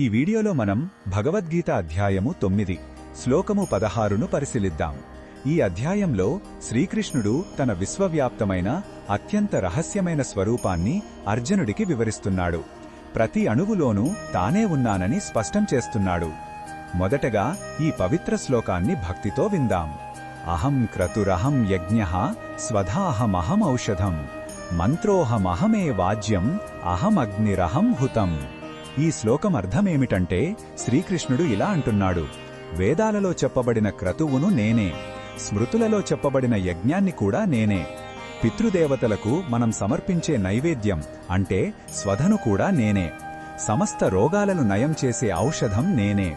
ఈ వీడియోలో మనం భగవద్గీత అధ్యాయము 9 శ్లోకము 16ను పరిశీలిద్దాం. ఈ అధ్యాయంలో శ్రీకృష్ణుడు తన విశ్వవ్యాప్తమైన అత్యంత రహస్యమైన స్వరూపాన్ని అర్జునుడికి వివరిస్తున్నాడు. ప్రతి అణువులోనూ తానే ఉన్నానని స్పష్టం చేస్తున్నాడు. మొదటగా ఈ పవిత్ర శ్లోకాన్ని భక్తితో విందాం. అహం క్రతురహం యజ్ఞః స్వధాహమహం ఔషధం మంత్రోహమహమే వాజ్యం అహమగ్నిరహం హుతం. ఈ శ్లోకం అర్థమేమిటంటే శ్రీకృష్ణుడు ఇలా అంటున్నాడు, వేదాలలో చెప్పబడిన క్రతువును నేనే, స్మృతులలో చెప్పబడిన యజ్ఞాన్ని కూడా నేనే, పితృదేవతలకు మనం సమర్పించే నైవేద్యం అంటే స్వధను కూడా నేనే, సమస్త రోగాలను నయం చేసే ఔషధం నేనే,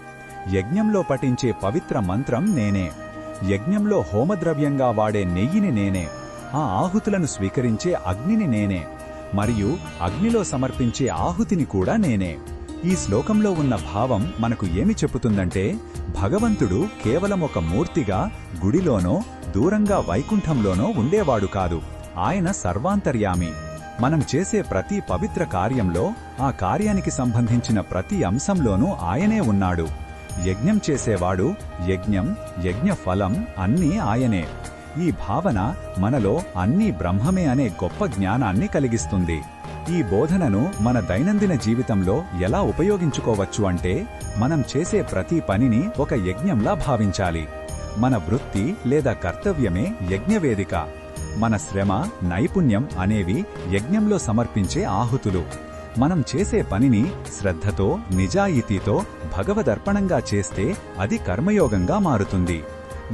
యజ్ఞంలో పఠించే పవిత్ర మంత్రం నేనే, యజ్ఞంలో హోమద్రవ్యంగా వాడే నెయ్యిని నేనే, ఆ ఆహుతులను స్వీకరించే అగ్నిని నేనే, మరియు అగ్నిలో సమర్పించే ఆహుతిని కూడా నేనే. ఈ శ్లోకంలో ఉన్న భావం మనకు ఏమి చెబుతుందంటే, భగవంతుడు కేవలం ఒక మూర్తిగా గుడిలోనో దూరంగా వైకుంఠంలోనో ఉండేవాడు కాదు. ఆయన సర్వాంతర్యామి. మనం చేసే ప్రతి పవిత్ర కార్యంలో ఆ కార్యానికి సంబంధించిన ప్రతి అంశంలోనూ ఆయనే ఉన్నాడు. యజ్ఞం చేసేవాడు, యజ్ఞం, యజ్ఞ ఫలం అన్నీ ఆయనే. ఈ భావన మనలో అన్నీ బ్రహ్మమే అనే గొప్ప జ్ఞానాన్ని కలిగిస్తుంది. ఈ బోధనను మన దైనందిన జీవితంలో ఎలా ఉపయోగించుకోవచ్చు అంటే, మనం చేసే ప్రతి పనిని ఒక యజ్ఞంలా భావించాలి. మన వృత్తి లేదా కర్తవ్యమే యజ్ఞవేదిక. మన శ్రమ, నైపుణ్యం అనేవి యజ్ఞంలో సమర్పించే ఆహుతులు. మనం చేసే పనిని శ్రద్ధతో, నిజాయితీతో భగవదర్పణంగా చేస్తే అది కర్మయోగంగా మారుతుంది.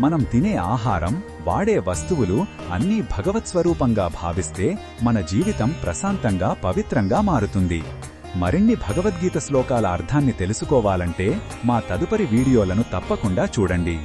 మనం తినే ఆహారం, వాడే వస్తువులు అన్నీ భగవత్స్వరూపంగా భావిస్తే మన జీవితం ప్రశాంతంగా, పవిత్రంగా మారుతుంది. మరిన్ని భగవద్గీత శ్లోకాల అర్థాన్ని తెలుసుకోవాలంటే మా తదుపరి వీడియోలను తప్పకుండా చూడండి.